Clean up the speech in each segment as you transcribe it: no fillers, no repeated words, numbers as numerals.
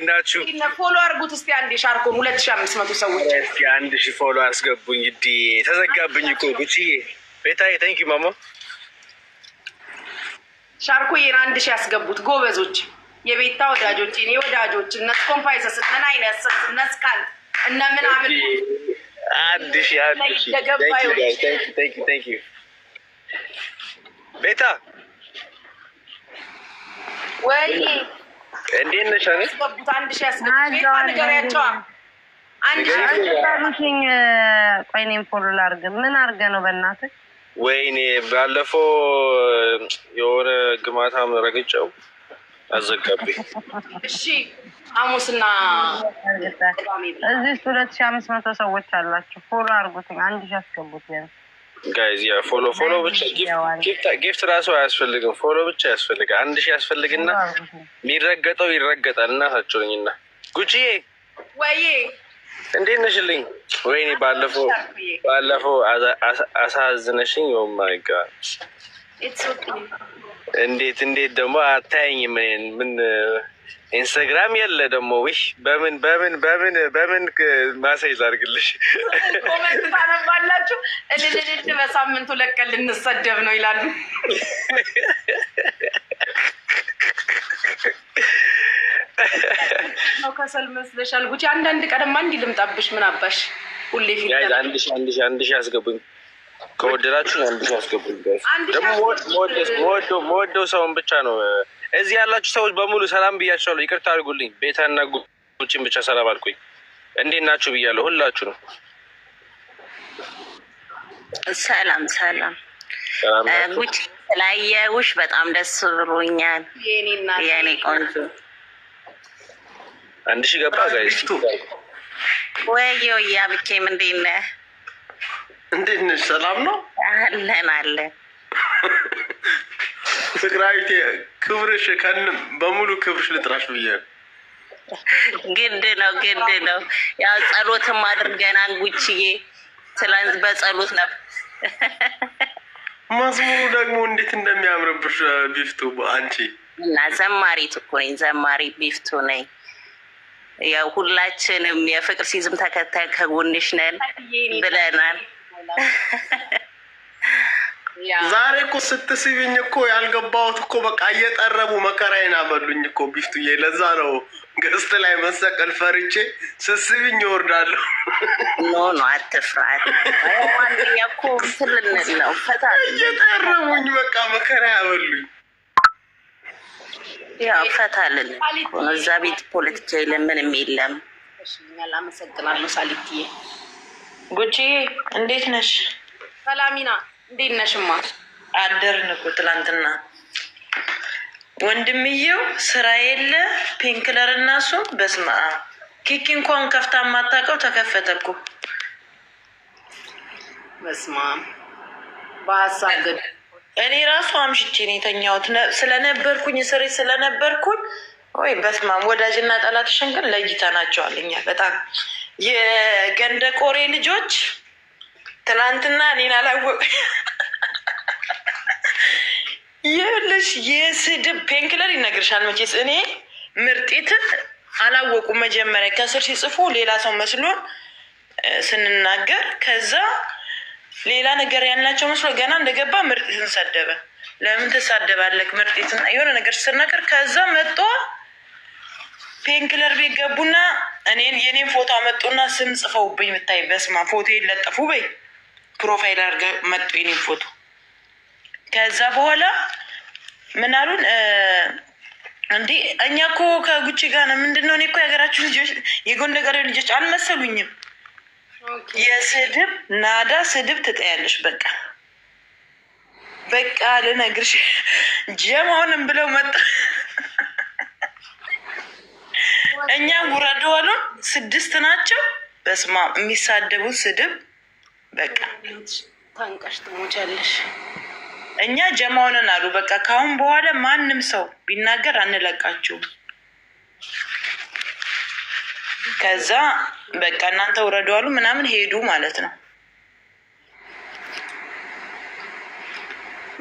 ናችሁ? ፎሎ አድርጉት እስቲ አንዴ ሻርኮን 2500 ሰዎች እስቲ 1000 ፎሎ አስገቡኝ። እዲ ተዘጋብኝ እኮ ጉቺዬ ቤታዬ ታንኪ ማማ ሻርኮዬን 1000 ያስገቡት ጎበዞች፣ የቤታ ወዳጆች፣ እኔ ወዳጆች እነ ኮምፓይሰስ እነ አይነስ እነ ስካን እነ ምናምን 1000 ታንኪ ቤታ ወይ እንዴት ነሽ? አስገቡት 1000 ያስገቡት ቤታ ንገሪያቸው 1000 ያስገቡትኝ። ቆይ እኔም ፎሎ ላድርግ። ምን አድርገህ ነው በእናትህ? ወይኔ ባለፈው የሆነ ግማታም ረግጬው አዘጋብኝ። እሺ ሐሙስና እዚህ 2500 ሰዎች አላችሁ። ፎሎ አድርጉትኝ 1000 ያስገቡት። ጋይዝ ያ ፎሎ ብቻ ጊፍት ራሱ አያስፈልግም። ፎሎ ብቻ ያስፈልጋል። 1000 ያስፈልግና የሚረገጠው ይረገጣል። እናታችሁኝና ጉቺዬ ወይ እንዴት ነሽልኝ? ወይኔ ባለፈው አሳዝነሽኝ። ኦ ማይ ጋድ እንዴት ደግሞ አታየኝም? ምን ኢንስታግራም የለ ደግሞ ወይ በምን ማሳይዝ አድርግልሽ? ኮሜንት ታነባላችሁ። እልልልል በሳምንቱ ለቀን ልንሰደብ ነው ይላሉ። ነው ከሰል መስለሻል ጉቺ። አንዳንድ ቀደም አንድ ልምጣብሽ። ምን አባሽ ሁሌ ፊት ጋይዝ 1000 ያስገቡኝ። ከወደዳችሁ 1000 ያስገቡኝ ጋይዝ። ደግሞ ሞዶ ሰውን ብቻ ነው። እዚህ ያላችሁ ሰዎች በሙሉ ሰላም ብያችኋለሁ። ይቅርታ አድርጉልኝ። ቤታና ጉቺን ብቻ ሰላም አልኩኝ። እንዴት ናችሁ ብያለሁ ሁላችሁ ነው። ሰላም ጉቺ ስላየሁሽ በጣም ደስ ብሎኛል የኔ ቆንጆ። 1000 ገባ ጋይስ። ወይዬ አብኬም እንዴት ነህ? እንዴት ነሽ? ሰላም ነው አለን። ፍቅራዊቴ ክብርሽ በሙሉ ክብርሽ ልጥራሽ ብዬ ግድ ነው። ያው ጸሎትም አድርገናል ጉቺዬ። ትላንት በጸሎት ነበር። መዝሙሩ ደግሞ እንዴት እንደሚያምርብሽ ቢፍቱ። አንቺ እና ዘማሪት እኮ ነኝ፣ ዘማሪ ቢፍቱ ነኝ። ያው ሁላችንም የፍቅር ሲዝም ተከታይ ከጎንሽ ነን ብለናል። ዛሬ እኮ ስትስቢኝ እኮ ያልገባሁት እኮ በቃ እየጠረቡ መከራዬን አበሉኝ እኮ ቢፍቱዬ። ለዛ ነው ገስት ላይ መሰቀል ፈርቼ ስስቢኝ ይወርዳለሁ። ኖ አትፍራት። አንደኛ እኮ ትልንል ነው ፈታ እየጠረቡኝ በቃ መከራ ያበሉኝ። ያው ፈታልን እዛ ቤት ፖለቲካ የለም ምንም የለም። አመሰግናለሁ ሳሊትዬ። ጉቺ እንዴት ነሽ? ሰላሚና እንዴት ነሽማ? አደርን እኮ ትላንትና። ወንድምየው ስራ የለ ፔንክለር እና እሱ በስመ አብ ኪኪ እንኳን ከፍታ የማታውቀው ተከፈተ እኮ። በስመ አብ በሀሳብ ገድ እኔ ራሱ አምሽቼ ነው የተኛሁት ስለነበርኩኝ ስሬ ስለነበርኩኝ። ወይ በስመ አብ ወዳጅና ጠላትሽን ግን ለይተናቸዋል እኛ በጣም። የገንደ ቆሬ ልጆች ትናንትና እኔን አላወቁ። ይኸውልሽ የስድብ ፔንክለር ይነግርሻል መቼስ። እኔ ምርጢትን አላወቁ መጀመሪያ ከስር ሲጽፉ ሌላ ሰው መስሎን ስንናገር፣ ከዛ ሌላ ነገር ያልናቸው መስሎ ገና እንደገባ ምርጢትን ሰደበ። ለምን ትሳደባለህ ምርጢትን የሆነ ነገር ስትናገር። ከዛ መጧ ፔንክለር ቤት ገቡና የኔን ፎቶ አመጡና ስም ጽፈውብኝ ብታይ በስማ ፎቶ የለጠፉ በይ ፕሮፋይል አድርገው መጡ የኔን ፎቶ። ከዛ በኋላ ምን አሉን? እንዴ እኛ እኮ ከጉቺ ጋር ነው። ምንድነው? እኔ እኮ የሀገራችሁ ልጆች የጎንደር ልጆች አልመሰሉኝም። የስድብ ናዳ ስድብ ትጠያለሽ። በቃ ልነግርሽ ጀማውንም ብለው መጣ። እኛ ጉረዶ አሉን 6 ናቸው። በስማ የሚሳደቡት ስድብ በቃ ታንቀሽ ትሞቻለሽ። እኛ ጀማውንን አሉ። በቃ ካሁን በኋላ ማንም ሰው ቢናገር አንለቃችሁም። ከዛ በቃ እናንተ ውረዱ አሉ ምናምን ሄዱ ማለት ነው።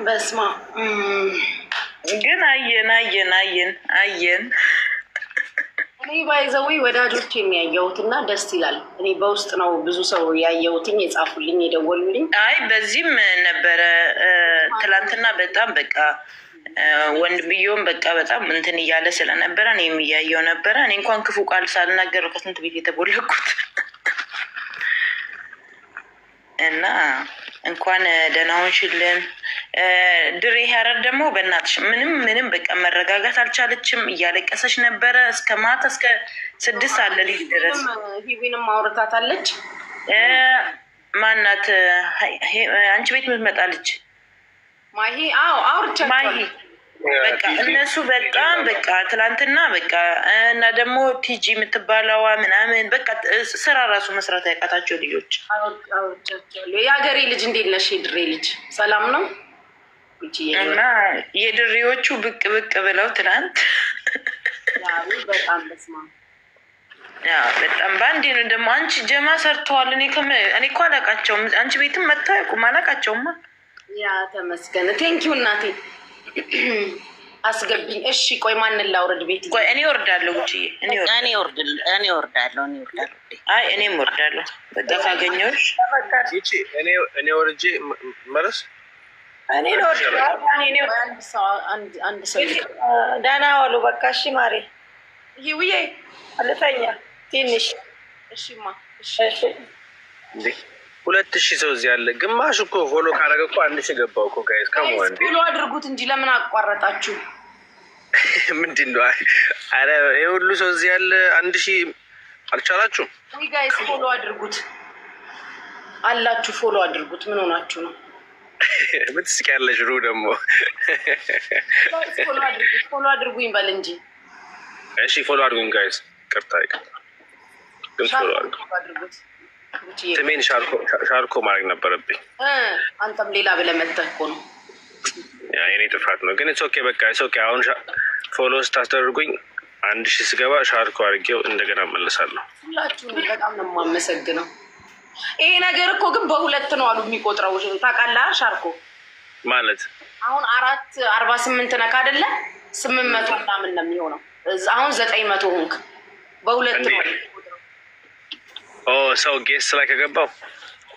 በስማ ግን አየን እኔ ባይዘዌ ወዳጆች የሚያየሁትና ደስ ይላል። እኔ በውስጥ ነው ብዙ ሰው ያየሁትኝ የጻፉልኝ የደወሉልኝ። አይ በዚህም ነበረ ትላንትና በጣም በቃ ወንድምየውም በቃ በጣም እንትን እያለ ስለነበረ እኔ የሚያየው ነበረ። እኔ እንኳን ክፉ ቃል ሳልናገር ከስንት ቤት የተቦለኩት እና እንኳን ደህና ሆንሽልን። ድሬ ሀረር ደግሞ በእናትሽ ምንም በቃ መረጋጋት አልቻለችም። እያለቀሰች ነበረ እስከ ማታ እስከ 6 ሰዓት ሌሊት ድረስ። ሂዊንም አውርታታለች። ማናት አንቺ ቤት የምትመጣለች ማሂ? አዎ አውርቻቸዋለሁ። ማሂ በቃ እነሱ በጣም በቃ ትላንትና በቃ እና ደግሞ ቲጂ የምትባለዋ ምናምን በቃ ስራ ራሱ መስራት ያቃታቸው ልጆች አውርቻቸዋለሁ። የሀገሬ ልጅ እንዴት ነሽ? የድሬ ልጅ ሰላም ነው? እና የድሬዎቹ ብቅ ብለው ትናንት በጣም በስማ በጣም በአንዴ ነው ደግሞ አንቺ ጀማ ሰርተዋል። እኔ እኮ አላቃቸውም። አንቺ ቤትም መጥታ ያውቁም አላቃቸውማ። ያ ተመስገን። ቴንኪው እናቴ አስገብኝ። እሺ ቆይ ማንን ላውርድ? ቤት ቆይ እኔ ወርዳለሁ። ጉቺዬ እኔ ወርዳለሁ። አይ እኔም ወርዳለሁ። በቃ ካገኘሁሽ እኔ ወርጄ መለስ እኔ አንድ ሰው ደህና ዋሉ። በቃ እሺ ማሬ ይውዬ አልተኛ ትንሽ። እሺማ እሺ 2000 ሰው እዚህ ያለ ግማሽ እኮ ፎሎ ካረገ እኮ 1000 ገባው እኮ ጋይስ። ከሞን ፎሎ አድርጉት እንጂ ለምን አቋረጣችሁ? ምንድነው? አረ ይሄ ሁሉ ሰው እዚህ ያለ 1000 አልቻላችሁም ወይ ጋይስ? ፎሎ አድርጉት አላችሁ። ፎሎ አድርጉት። ምን ሆናችሁ ነው? ምትስቅ ያለሽ ሩ ደግሞ ፎሎ አድርጉኝ በል እንጂ። እሺ ፎሎ አድርጉኝ ጋይስ። ቅርታ ግን ፎሎ አድርጉት። ስሜን ሻርኮ ማድረግ ነበረብኝ። አንተም ሌላ ብለህ መተህ እኮ ነው። የኔ ጥፋት ነው። ግን ኦኬ በቃ ኦኬ። አሁን ፎሎ ስታስደርጉኝ 1000 ስገባ ሻርኮ አድርጌው እንደገና መለሳለሁ። ሁላችሁንም በጣም ነው የማመሰግነው። ይሄ ነገር እኮ ግን በሁለት ነው አሉ የሚቆጥረው። ታውቃለህ? ሻርኮ ማለት አሁን 448 ነካ አይደለ? 800 ምናምን ነው የሚሆነው። አሁን 900 ሆንክ። በሁለት ነው ሰው ጌስ ላይ ከገባው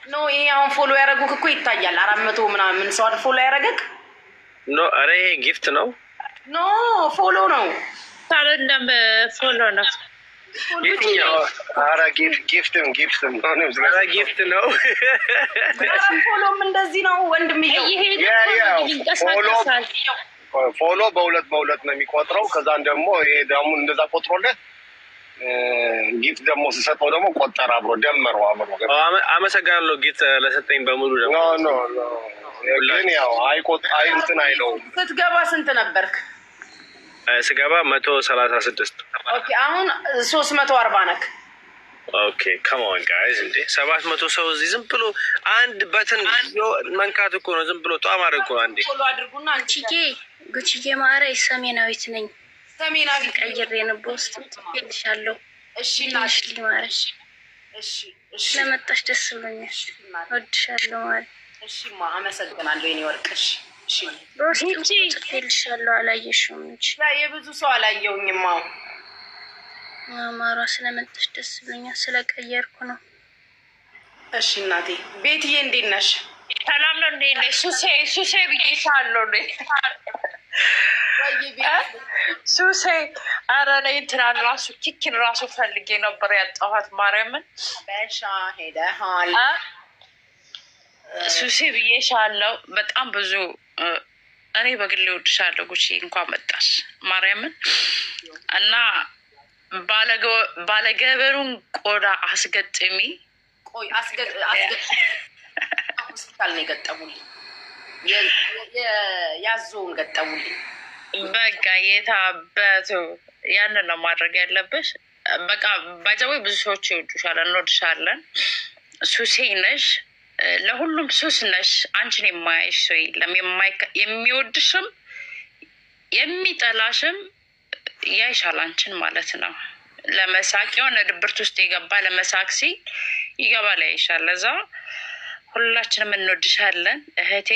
ኖ ይሄ አሁን ፎሎ ያደረጉክ እኮ ይታያል። 400 ምናምን ሰው ፎሎ ያደረገክ ኖ። ኧረ ይሄ ጊፍት ነው። ኖ ፎሎ ነው አይደለም፣ ፎሎ ነው። ኧረ ጊፍትም ጊፍት ነው። ፎሎም እንደዚህ ነው ወንድምዬ። ፎሎ በሁለት ነው የሚቆጥረው። ከዛን ደግሞ ይሄ ደግሞ እንደዛ ቆጥሮለት ጊፍት ደግሞ ሲሰጠው ደግሞ ቆጠር አብሮ ደመረው አብሮ። አመሰግናለሁ ጊፍት ለሰጠኝ በሙሉ ደግሞ ግን ያው እንትን አይለውም። ስትገባ ስንት ነበርክ? ስገባ 136። ኦኬ አሁን 340 ነክ። ኦኬ ካሞን ጋይስ እንዴ 700 ሰው እዚህ ዝም ብሎ አንድ በትን መንካት እኮ ነው። ዝም ብሎ ጧ ማድረግ እኮ አንዴ ፎሎ አድርጉና ጉቺዬ ማረ ሰሜናዊት ነኝ። ሰሜናዊ ቀይሬ ነው በውስጥ ትልሻለሁ። እሺ ናሽ ሊማረሽ። እሺ ስለመጣሽ ደስ ብሎኛል። ወድሻለሁ ማለት። እሺማ አመሰግናለሁ የኔ ወርቅሽ። እሺ በውስጥ ትልሻለሁ። አላየሽውም እንጂ የብዙ ሰው አላየውኝም። ማሯ ስለመጣሽ ደስ ብሎኛል። ስለቀየርኩ ነው። እሺ እናቴ ቤትዬ እንዴት ነሽ? ሰላም ነው እንዴ? ሱሴ ብዬሻለሁ እንዴ? ሱሴ ኧረ እኔ እንትናን ራሱ ኪኪን ራሱ ፈልጌ ነበር ያጣኋት። ማርያምን በሻ ሄደሃል። ሱሴ ብዬሻለሁ። በጣም ብዙ እኔ በግሌ ወድሻለሁ ጉቺ። እንኳን መጣሽ ማርያምን። እና ባለገበሩን ቆዳ አስገጥሚ። ቆይ ሆስፒታል ነው የገጠሙልኝ። ያዞውን ገጠሙልኝ። በቃ የታበቱ ያንን ነው ማድረግ ያለብሽ። በቃ ባይዘዌ ብዙ ሰዎች ይወዱሻል፣ እንወድሻለን። ሱሴ ነሽ፣ ለሁሉም ሱስ ነሽ። አንቺን የማያይሽ ሰው የለም። የሚወድሽም የሚጠላሽም ያይሻል አንቺን ማለት ነው። ለመሳቅ የሆነ ድብርት ውስጥ የገባ ለመሳቅ ሲል ይገባል፣ ያይሻል። ለዛ ሁላችንም እንወድሻለን እህቴ።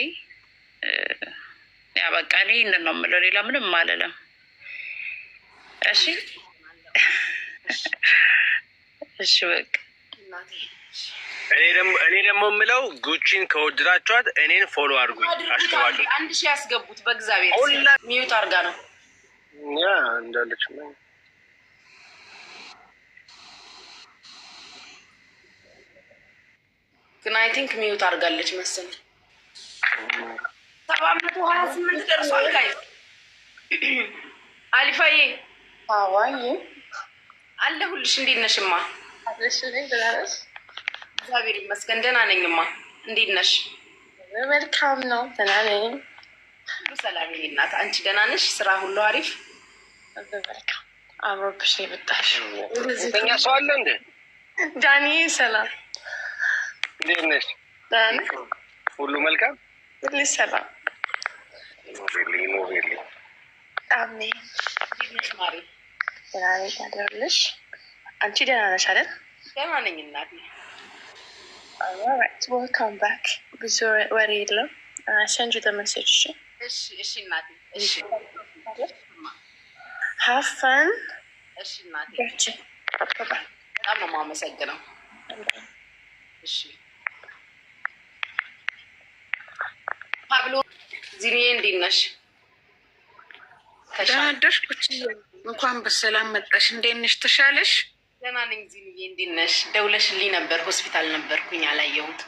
ያ በቃ እኔ ይህንን ነው የምለው፣ ሌላ ምንም አልልም። እሺ እሺ በቃ እኔ ደግሞ የምለው ጉቺን ከወደዳችኋት እኔን ፎሎ አድርጉኝ። አሽተዋለሁ 1000 ያስገቡት በእግዚአብሔር ሚዩት አድርጋ ነው ያ እንዳለች ነው። ግን አይ ቲንክ ሚዩት አድርጋለች መሰለኝ። 728 ደርሷል። ጋይ አሊፋዬ አዋይ አለሁልሽ። እንዴት ነሽማ? እግዚአብሔር ይመስገን ደህና ነኝማ። እንዴት ነሽ? መልካም ነው። ደህና ነኝ። ሰላም እናት። አንቺ ደህና ነሽ? ስራ ሁሉ አሪፍ? መልካም አብሮብሽ የመጣሽ እኛ ሰው አለ እንዴ? ዳኒ ሰላም እንዴት ነሽ? ዳኒ ሁሉ መልካም ሁሉ ሰላም ኖሬልኝ አሜን። እንዴት ነሽ ማሪ? ደህና ነኝ። ታደርልሽ አንቺ ደህና ነሽ አይደል? ደህና ነኝ እናት። Alright, welcome back. ብዙ ወሬ የለም። send you the message. እሺ እናቴ። እሺ have fun. እሺ እናቴ። በጣም ነው የማመሰግነው። እሺ ፓብሎ ዚኒዬ እንዴት ነሽ? ደህና አደርሽ? እንኳን በሰላም መጣሽ። እንዴት ነሽ? ተሻለሽ? ደህና ነኝ ዚኒዬ። እንዴት ነሽ? ደውለሽልኝ ነበር፣ ሆስፒታል ነበርኩኝ አላየሁት።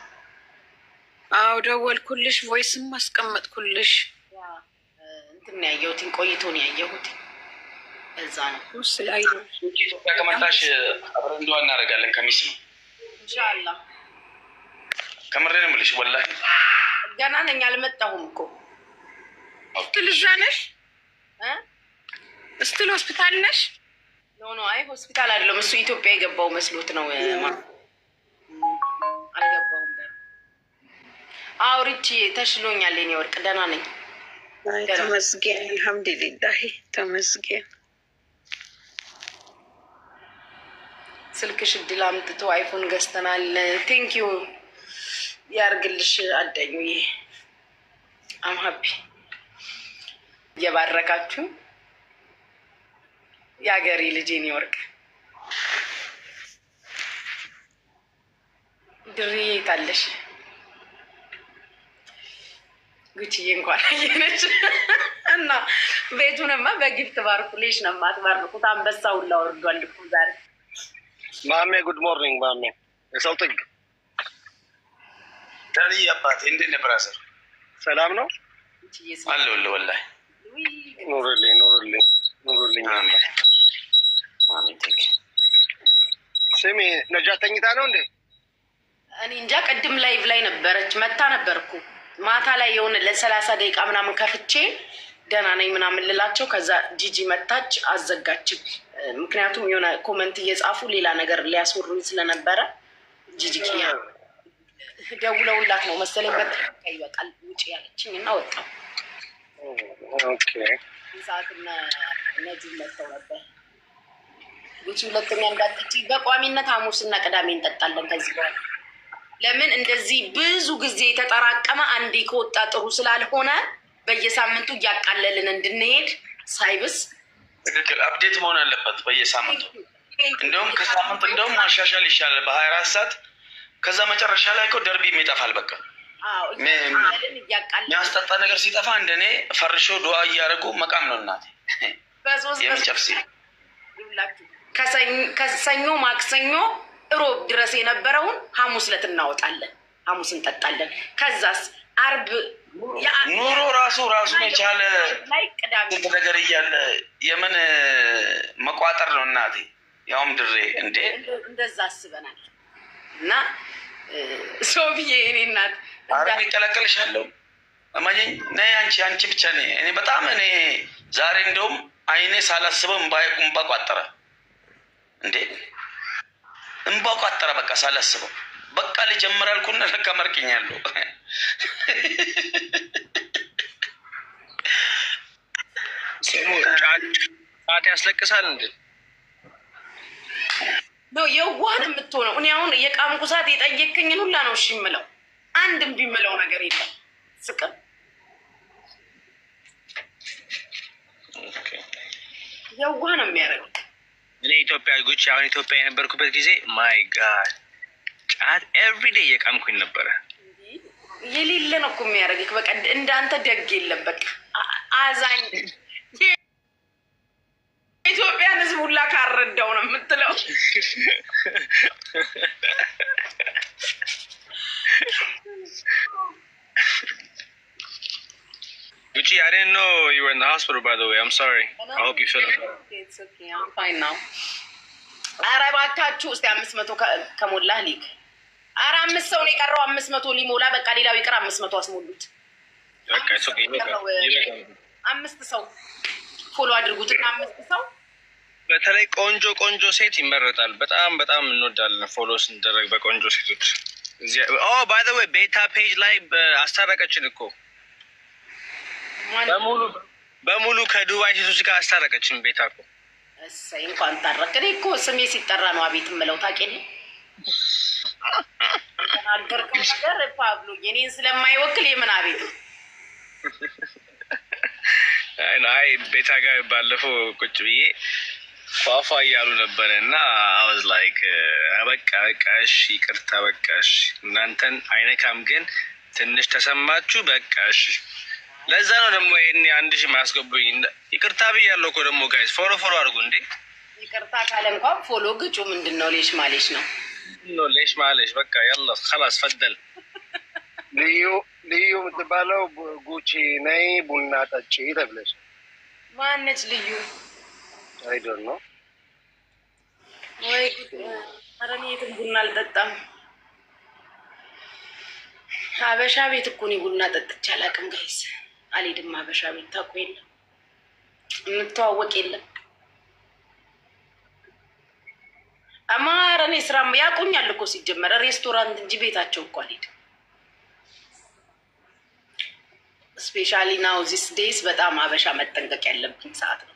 አዎ ደወልኩልሽ፣ ቮይስም አስቀመጥኩልሽ። እንትን ነው ያየሁት፣ ቆይቶ ነው ያየሁት። እዛ ነው ስላይ ኢትዮጵያ ከመጣሽ አብረን እንደዋ እናደርጋለን። ከሚስ ነው ኢንሻአላህ። ከምሬ ነው የምልሽ ወላሂ። ገና ነኝ አልመጣሁም እኮ። ስትል እዛ ነሽ? ስትል ሆስፒታል ነሽ? ኖ አይ ሆስፒታል አይደለም እሱ ኢትዮጵያ የገባው መስሎት ነው። አልገባሁም ገና። አውሪቺ ተሽሎኛል የኔ ወርቅ፣ ደህና ነኝ። ተመስገን አልሐምዱሊላህ ተመስገን። ስልክሽ እድል አምጥቶ አይፎን ገዝተናል። ቴንኪዩ ያርግልሽ አዳኙዬ። አም ሀፒ እየባረካችሁ የሀገሬ ልጅ የኔ ወርቅ። ድርዬ ታለሽ ጉቺዬ እንኳን አየነች እና ቤቱንማ በጊፍት ባርኩልሽ ነው የማትባርኩት። አንበሳ ሁላ ወርዷል እኮ ዛሬ። ማሜ ጉድ ሞርኒንግ ማሜ። የሰው ጥግ ዳኒ አባቴ እንዴት ነህ ብራዘር? ሰላም ነው አለሁልህ ወላሂ። ኑርልኝ ኑርልኝ ኑርልኝ። አሜን አሜን። ቴክ ስሚ ነጃ ተኝታ ነው እንዴ? እኔ እንጃ። ቅድም ላይቭ ላይ ነበረች፣ መታ ነበርኩ ማታ ላይ የሆነ ለ30 ደቂቃ ምናምን ከፍቼ ደህና ነኝ ምናምን ልላቸው፣ ከዛ ጂጂ መታች አዘጋችም። ምክንያቱም የሆነ ኮመንት እየጻፉ ሌላ ነገር ሊያስወሩኝ ስለነበረ ጂጂ ኪያ ደውለውላት ነው መሰለኝ በቃ ይበቃል ውጪ ያለችኝ እና ወጣሁ። ኦኬ ሰዓት ነዚህ መጥተው ነበር። ጉቺ ሁለተኛ እንዳትጪ በቋሚነት ሐሙስና ቅዳሜ እንጠጣለን ከዚህ በኋላ። ለምን እንደዚህ ብዙ ጊዜ የተጠራቀመ አንዴ ከወጣ ጥሩ ስላልሆነ በየሳምንቱ እያቃለልን እንድንሄድ ሳይብስ ትክክል። አፕዴት መሆን አለበት በየሳምንቱ። እንደውም ከሳምንት እንደውም ማሻሻል ይሻላል በ24 ሰዓት። ከዛ መጨረሻ ላይ እኮ ደርቢም ይጠፋል። በቃ የሚያስጠጣ ነገር ሲጠፋ እንደኔ ፈርሾ ዱዓ እያደረጉ መቃም ነው እናቴ። የሚጨፍሲ ከሰኞ ማክሰኞ እሮብ ድረስ የነበረውን ሐሙስ ዕለት እናወጣለን፣ ሐሙስ እንጠጣለን። ከዛስ አርብ ኑሮ ራሱን የቻለ ስንት ነገር እያለ የምን መቋጠር ነው እናቴ። ያውም ድሬ እንዴ እንደዛ አስበናል። እና ሰው ብዬ እኔ እናት አረም ይቀላቀልሻለሁ እማኘኝ ነይ አንቺ ብቻ ነኝ። እኔ በጣም እኔ ዛሬ እንደውም አይኔ ሳላስበው እምባ ቋጠረ እንዴ እምባ ቋጠረ። በቃ ሳላስበው በቃ ልጀምር አልኩና ለካ መርቅኛለሁ። ጫት ያስለቅሳል እንዴ? ነው የዋህን የምትሆነው። እኔ አሁን የቃምኩ ሰዓት የጠየቅኝን ሁላ ነው እሺ የምለው። አንድም ቢምለው ነገር የለም። ስቅም የዋህ ነው የሚያደርገው። እኔ ኢትዮጵያ ጉቺ አሁን ኢትዮጵያ የነበርኩበት ጊዜ ማይ ጋድ ጫት ኤቭሪዴ እየቃምኩኝ ነበረ። የሌለ ነው እኮ የሚያደርግህ። በቃ እንዳንተ ደግ የለም። በቃ አዛኝ ኢትዮጵያን ህዝብ ሁላ ካረዳው ነው የምትለው። Gucci, I didn't know you were in the hospital, by the way. I'm sorry. I hope you feel better. It's okay. I'm fine now. ኧረ እባካችሁ እስኪ 500 ከሞላህ ሊክ። ኧረ 5 ሰው ነው የቀረው። 500 ሊሞላ በቃ ሌላው ይቅር። 500 አስሞሉት። በቃ እሱ ይበቃል። 5 ሰው ፎሎ አድርጉትና 5 ሰው በተለይ ቆንጆ ሴት ይመረጣል። በጣም እንወዳለን ፎሎ ስንደረግ በቆንጆ ሴቶች። ባይ ዘ ዌይ ቤታ ፔጅ ላይ አስታረቀችን እኮ በሙሉ ከዱባይ ሴቶች ጋር አስታረቀችን ቤታ እኮ። እሰይ እንኳን ታረቅ። እኔ እኮ ስሜ ሲጠራ ነው አቤት የምለው ታውቂያለሽ። ተናገርከው ነገር ፓብሎ የኔን ስለማይወክል የምን አቤት ነው። አይ ቤታ ጋር ባለፈው ቁጭ ብዬ ፏፏ እያሉ ነበረ እና አወዝ ላይክ በቃ እሺ ይቅርታ በቃ እሺ እናንተን አይነካም ግን ትንሽ ተሰማችሁ በቃ እሺ። ለዛ ነው ደግሞ ይሄን 1000 ማስገቡኝ። ይቅርታ ብያለሁ እኮ ደግሞ ጋይስ ፎሎ አድርጉ እንዴ። ይቅርታ ካለ እንኳን ፎሎ ግጩ። ምንድነው ሌሽ ማሌሽ ነው ሌሽ ማሌሽ በቃ ያላ خلاص ፈደል ልዩ የምትባለው ጉቺ ነይ ቡና ጠጪ ተብለሽ ማነች ልዩ? አይ ዶንት ኖ ወይ ኧረ እኔ የትም ቡና አልጠጣም። ሀበሻ ቤት እኮ እኔ ቡና ጠጥቼ አላውቅም ጋይስ። አልሄድም ሀበሻ ቤት። ታውቁ የለም የምተዋወቅ የለም። አማረ እኔ ስራ ያውቁኛል እኮ ሲጀመረ ሬስቶራንት እንጂ ቤታቸው እኮ አልሄድም። ስፔሻሊ ናው ዚስ ዴይስ በጣም ሀበሻ መጠንቀቅ ያለብኝ ሰዓት ነው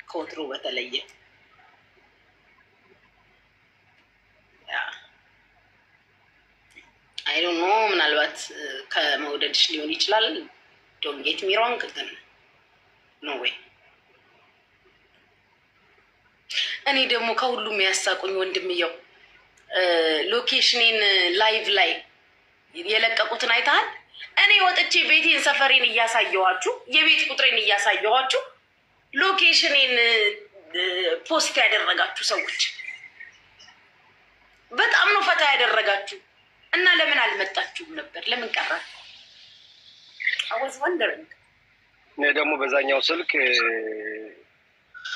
ከወትሮ በተለየ። አይ ዶንት ኖ ምናልባት ከመውደድሽ ሊሆን ይችላል። ዶንት ጌት ሚ ሮንግ ግን ኖ ዌይ። እኔ ደግሞ ከሁሉም ያሳቁኝ ወንድምየው ሎኬሽኔን ላይቭ ላይ የለቀቁትን አይተሃል? እኔ ወጥቼ ቤቴን ሰፈሬን እያሳየኋችሁ የቤት ቁጥሬን እያሳየኋችሁ ሎኬሽኔን ፖስት ያደረጋችሁ ሰዎች በጣም ነው ፈታ ያደረጋችሁ። እና ለምን አልመጣችሁም ነበር? ለምን ቀራችሁ? አወዝ ወንደሪንግ። እኔ ደግሞ በዛኛው ስልክ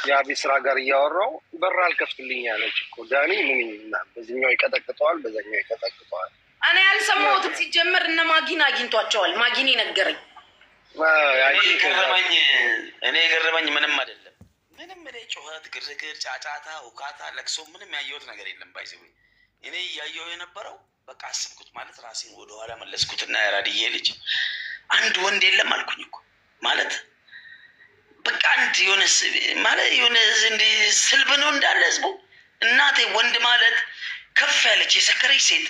የአቢ ስራ ጋር እያወራው በር አልከፍትልኝ ያለች እኮ ዳኒ ምን ይላል? በዚህኛው ይቀጠቅጠዋል፣ በዛኛው ይቀጠቅጠዋል። እኔ ያልሰማሁትም ሲጀመር እነ ማጊን አግኝቷቸዋል። ማጊን ነገረኝ። እኔ የገረመኝ ምንም አይደለም። ምንም እኔ ጩኸት፣ ግርግር፣ ጫጫታ፣ ውካታ፣ ለቅሶ ምንም ያየሁት ነገር የለም። ባይዘው እኔ እያየሁ የነበረው በቃ አስብኩት ማለት ራሴን ወደኋላ መለስኩትና ያራድዬ ልጅ አንድ ወንድ የለም አልኩኝ እኮ ማለት በቃ አንድ የሆነ ማለት የሆነ እንዲህ ስልብ ነው እንዳለ ህዝቡ። እናቴ ወንድ ማለት ከፍ ያለች የሰከረች ሴት